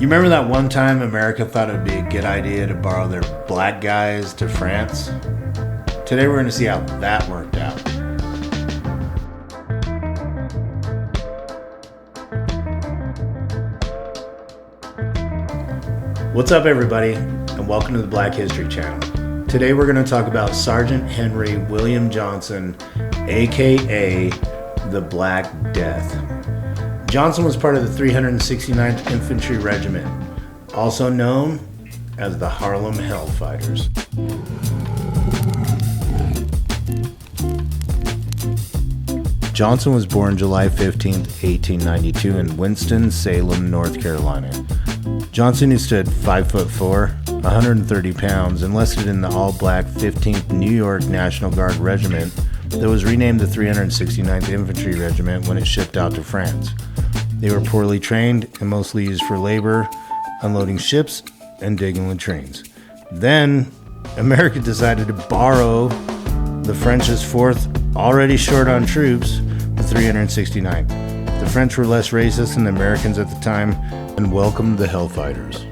You remember that one time America thought it would be a good idea to borrow their black guys to France? Today we're going to see how that worked out. What's up everybody, and welcome to the Black History Channel. Today we're going to talk about Sgt Henry William Johnson, aka the Black Death. Johnson was part of the 369th Infantry Regiment, also known as the Harlem Hellfighters. Johnson was born July 15, 1892 in Winston-Salem, North Carolina. Johnson, who stood 5'4", 130 pounds, enlisted in the all-black 15th New York National Guard Regiment that was renamed the 369th Infantry Regiment when it shipped out to France. They were poorly trained and mostly used for labor, unloading ships, and digging latrines. Then, America decided to borrow the French's 4th, already short on troops, the 369th. The French were less racist than the Americans at the time and welcomed the Hellfighters.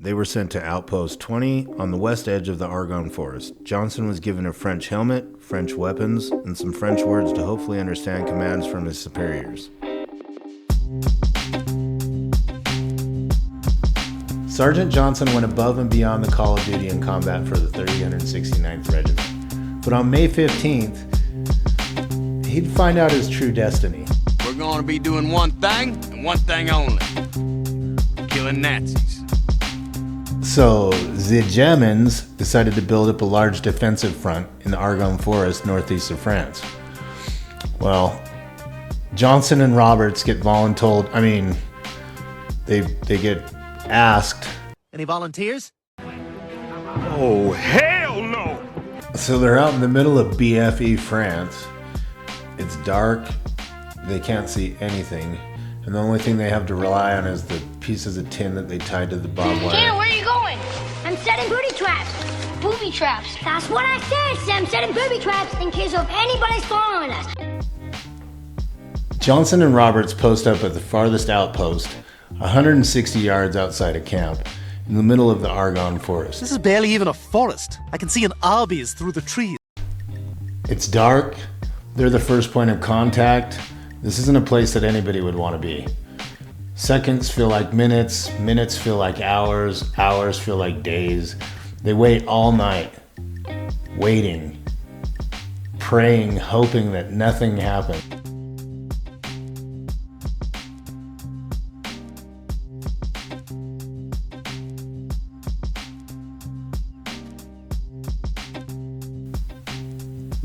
They were sent to Outpost 20 on the west edge of the Argonne Forest. Johnson was given a French helmet, French weapons, and some French words to hopefully understand commands from his superiors. Sergeant Johnson went above and beyond the call of duty in combat for the 369th Regiment. But on May 15th, he'd find out his true destiny. We're going to be doing one thing, and one thing only. Killing Nazis. So, the Germans decided to build up a large defensive front in the Argonne Forest northeast of France. Well, Johnson and Roberts get voluntold. They get asked. Any volunteers? Oh, hell no! So they're out in the middle of BFE, France. It's dark. They can't see anything. And the only thing they have to rely on is the pieces of tin that they tied to the barbed wire. Tanner, where are you going? I'm setting booby traps. Booby traps? That's what I said, I'm setting booby traps in case of anybody's following us. Johnson and Roberts post up at the farthest outpost, 160 yards outside of camp, in the middle of the Argonne Forest. This is barely even a forest. I can see an Arby's through the trees. It's dark. They're the first point of contact. This isn't a place that anybody would want to be. Seconds feel like minutes, minutes feel like hours, hours feel like days. They wait all night, waiting, praying, hoping that nothing happens.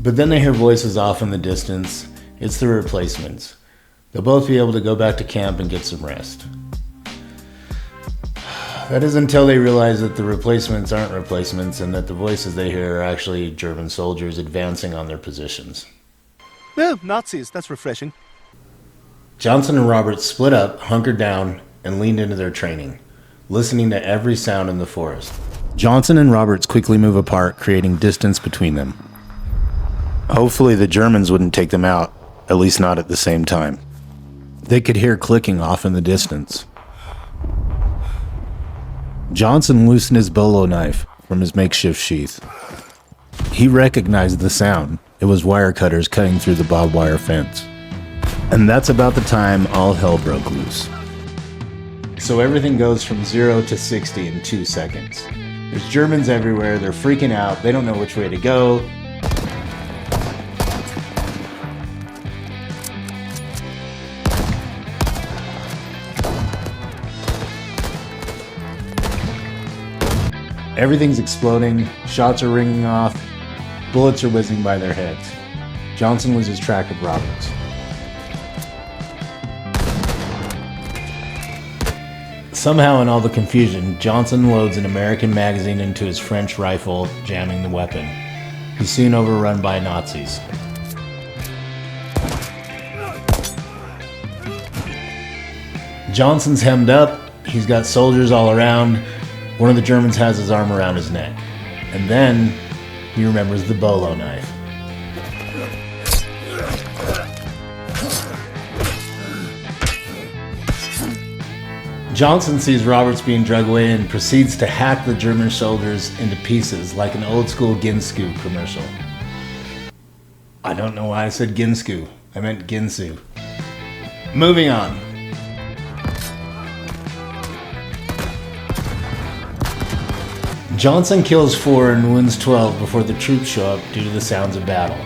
But then they hear voices off in the distance. It's the replacements. They'll both be able to go back to camp and get some rest. That is until they realize that the replacements aren't replacements and that the voices they hear are actually German soldiers advancing on their positions. Well, Nazis, that's refreshing. Johnson and Roberts split up, hunkered down, and leaned into their training, listening to every sound in the forest. Johnson and Roberts quickly move apart, creating distance between them. Hopefully the Germans wouldn't take them out, at least not at the same time. They could hear clicking off in the distance. Johnson loosened his bolo knife from his makeshift sheath. He recognized the sound. It was wire cutters cutting through the barbed wire fence. And that's about the time all hell broke loose. So everything goes from 0 to 60 in 2 seconds. There's Germans everywhere, they're freaking out, they don't know which way to go. Everything's exploding, shots are ringing off, bullets are whizzing by their heads. Johnson loses track of Roberts. Somehow in all the confusion, Johnson loads an American magazine into his French rifle, jamming the weapon. He's soon overrun by Nazis. Johnson's hemmed up, he's got soldiers all around. One of the Germans has his arm around his neck. And then he remembers the bolo knife. Johnson sees Roberts being dragged away and proceeds to hack the German soldiers into pieces like an old school Ginsu commercial. I don't know why I said Ginsu. I meant Ginsu. Moving on. Johnson kills 4 and wounds 12 before the troops show up due to the sounds of battle.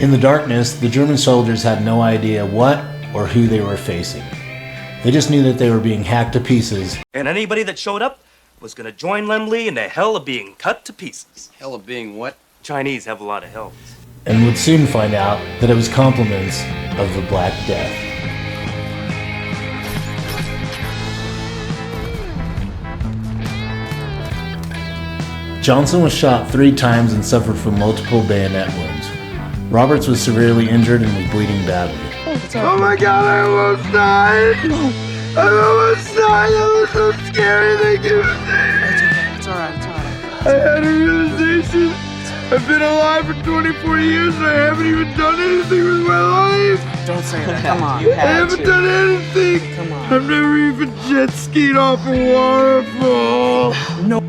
In the darkness, the German soldiers had no idea what or who they were facing. They just knew that they were being hacked to pieces. And anybody that showed up was gonna join Lemley in the hell of being cut to pieces. Hell of being what? Chinese have a lot of hells. And would soon find out that it was compliments of the Black Death. Johnson was shot 3 times and suffered from multiple bayonet wounds. Roberts was severely injured and was bleeding badly. Oh my god, I almost died! I almost died! That was so scary, thank you. It's alright, it's alright. I had a realization. I've been alive for 24 years and I haven't even done anything with my life. Don't say that, come on. I haven't done anything. Come on. I've never even jet skied off a waterfall. No.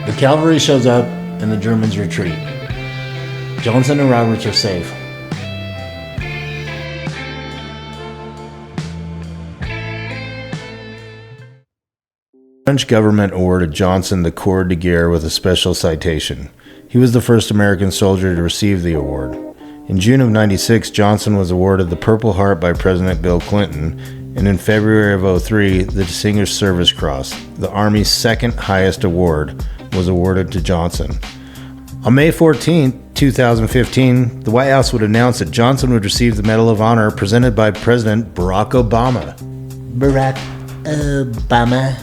The cavalry shows up and the Germans retreat. Johnson and Roberts are safe. The French government awarded Johnson the Croix de Guerre with a special citation. He was the first American soldier to receive the award. In June of '96, Johnson was awarded the Purple Heart by President Bill Clinton, and in February of '03, the Distinguished Service Cross, the Army's second highest award, was awarded to Johnson. On May 14, 2015, the White House would announce that Johnson would receive the Medal of Honor presented by President Barack Obama. Barack Obama.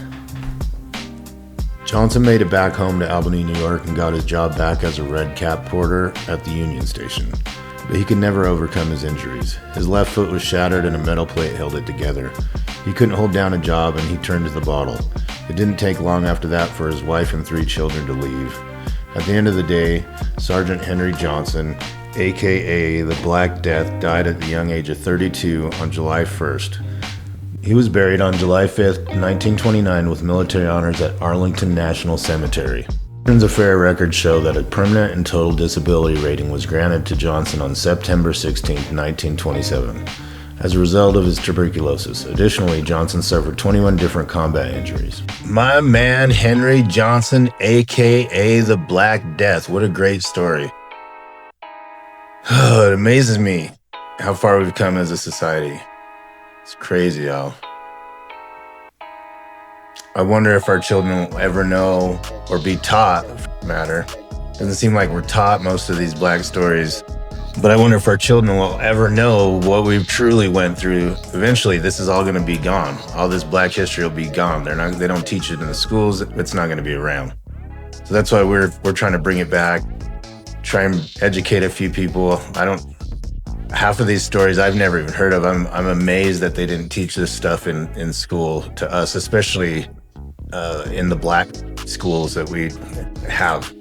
Johnson made it back home to Albany, New York, and got his job back as a red cap porter at the Union Station. But he could never overcome his injuries. His left foot was shattered and a metal plate held it together. He couldn't hold down a job and he turned to the bottle. It didn't take long after that for his wife and 3 children to leave. At the end of the day, Sgt Henry Johnson, aka the Black Death, died at the young age of 32 on July 1st. He was buried on July 5th, 1929 with military honors at Arlington National Cemetery. Veterans Affairs records show that a permanent and total disability rating was granted to Johnson on September 16, 1927, as a result of his tuberculosis. Additionally, Johnson suffered 21 different combat injuries. My man Henry Johnson, aka the Black Death. What a great story. It amazes me how far we've come as a society. It's crazy, y'all. I wonder if our children will ever know or be taught, for that matter. Doesn't seem like we're taught most of these black stories. But I wonder if our children will ever know what we truly went through. Eventually, this is all going to be gone. All this black history will be gone. They don't teach it in the schools. It's not going to be around. So that's why we're trying to bring it back, try and educate a few people. Half of these stories I've never even heard of. I'm amazed that they didn't teach this stuff in school to us, especially in the black schools that we have.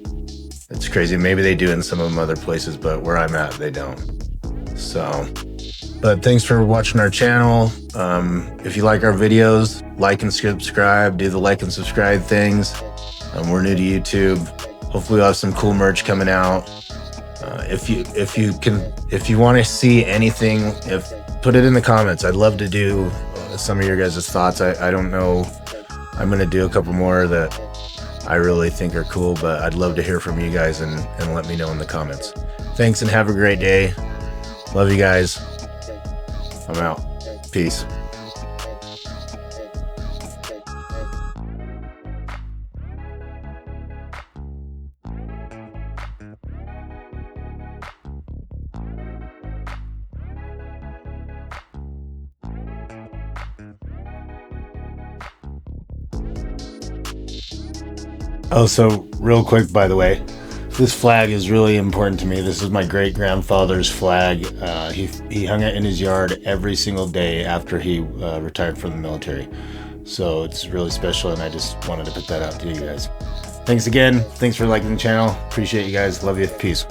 It's crazy. Maybe they do in some of them other places, but where I'm at, they don't. So, but thanks for watching our channel. If you like our videos, like and subscribe. Do the like and subscribe things. We're new to YouTube. Hopefully we'll have some cool merch coming out. If you want to see anything, put it in the comments. I'd love to do some of your guys' thoughts. I don't know. I'm going to do a couple more that I really think are cool, but I'd love to hear from you guys and let me know in the comments. Thanks and have a great day. Love you guys. I'm out. Peace. Oh, so real quick, by the way, this flag is really important to me. This is my great-grandfather's flag. He hung it in his yard every single day after he retired from the military. So it's really special, and I just wanted to put that out to you guys. Thanks again. Thanks for liking the channel. Appreciate you guys. Love you. Peace.